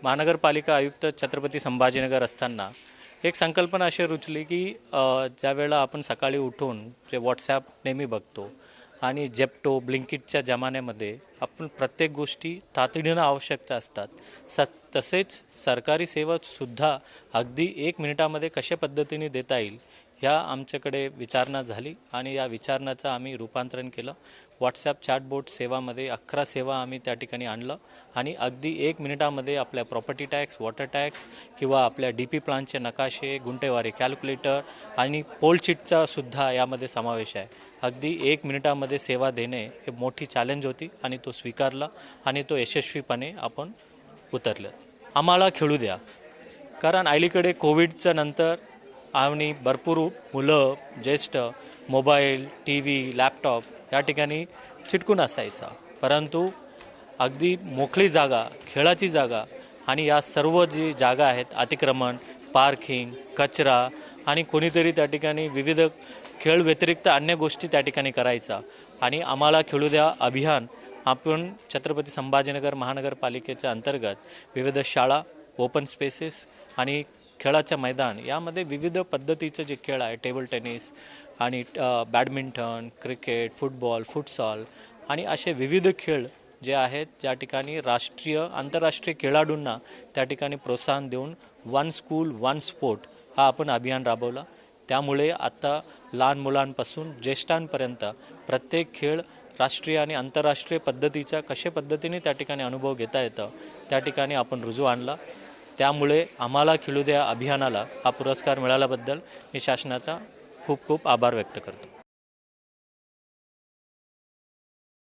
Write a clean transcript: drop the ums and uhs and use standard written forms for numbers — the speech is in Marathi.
महानगरपालिका आयुक्त छत्रपती संभाजीनगर असताना एक संकल्पना अशी रुचली की ज्यावेळेला आपण सकाळी उठून जे व्हॉट्सॲप नेहमी बघतो आणि जेप्टो ब्लिंकिटच्या जमान्यामध्ये आपण प्रत्येक गोष्टी तातडीनं आवश्यकता असतात तसेच सरकारी सेवासुद्धा अगदी 1 मिनिटामध्ये कशा पद्धतीने देता येईल ह्या आमच्याकडे विचारणा झाली आणि या विचारणाचं आम्ही रूपांतरण केलं। व्हॉट्सॲप चॅटबोट सेवामध्ये 11 सेवा आम्ही त्या ठिकाणी आणलं आणि अगदी 1 मिनिटामध्ये आपल्या प्रॉपर्टी टॅक्स, वॉटर टॅक्स किंवा आपल्या DP प्लानचे नकाशे, गुंठेवारी कॅल्क्युलेटर आणि पोल चिटचा सुद्धा यामध्ये समावेश आहे। अगदी 1 मिनिटामध्ये सेवा देणे हे मोठी चॅलेंज होती आणि तो स्वीकारला आणि तो यशस्वीपणे आपण उतरलं। आम्हाला खेळू द्या, कारण अलीकडे कोविडच्या नंतर आणि भरपूर मुलं ज्येष्ठ मोबाईल, TV, लॅपटॉप या ठिकाणी चिटकून असायचा, परंतु अगदी मोकळी जागा, खेळाची जागा आणि या सर्व जी जागा आहेत अतिक्रमण, पार्किंग, कचरा आणि कोणीतरी त्या ठिकाणी विविध खेळ व्यतिरिक्त अन्य गोष्टी त्या ठिकाणी करायचा आणि आम्हाला खेळू द्या अभियान आपण छत्रपती संभाजीनगर महानगरपालिकेच्या अंतर्गत विविध शाळा, ओपन स्पेसेस आणि खेळाच्या मैदान यामध्ये विविध पद्धतीचे जे खेळ आहे टेबल टेनिस आणि बॅडमिंटन, क्रिकेट, फुटबॉल, फुटसॉल आणि असे विविध खेळ जे आहेत ज्या ठिकाणी राष्ट्रीय आंतरराष्ट्रीय खेळाडूंना त्या ठिकाणी प्रोत्साहन देऊन वन स्कूल वन स्पोर्ट हा आपण अभियान राबवला। त्यामुळे आता लहान मुलांपासून ज्येष्ठांपर्यंत प्रत्येक खेळ राष्ट्रीय आणि आंतरराष्ट्रीय पद्धतीच्या कशा पद्धतीने त्या ठिकाणी अनुभव घेता येतं त्या ठिकाणी आपण रुजू आणला। त्यामुळे आम्हाला खेळू द्या अभियानाला हा पुरस्कार मिळाल्याबद्दल मी शासनाचा खूप खूप आभार व्यक्त करतो।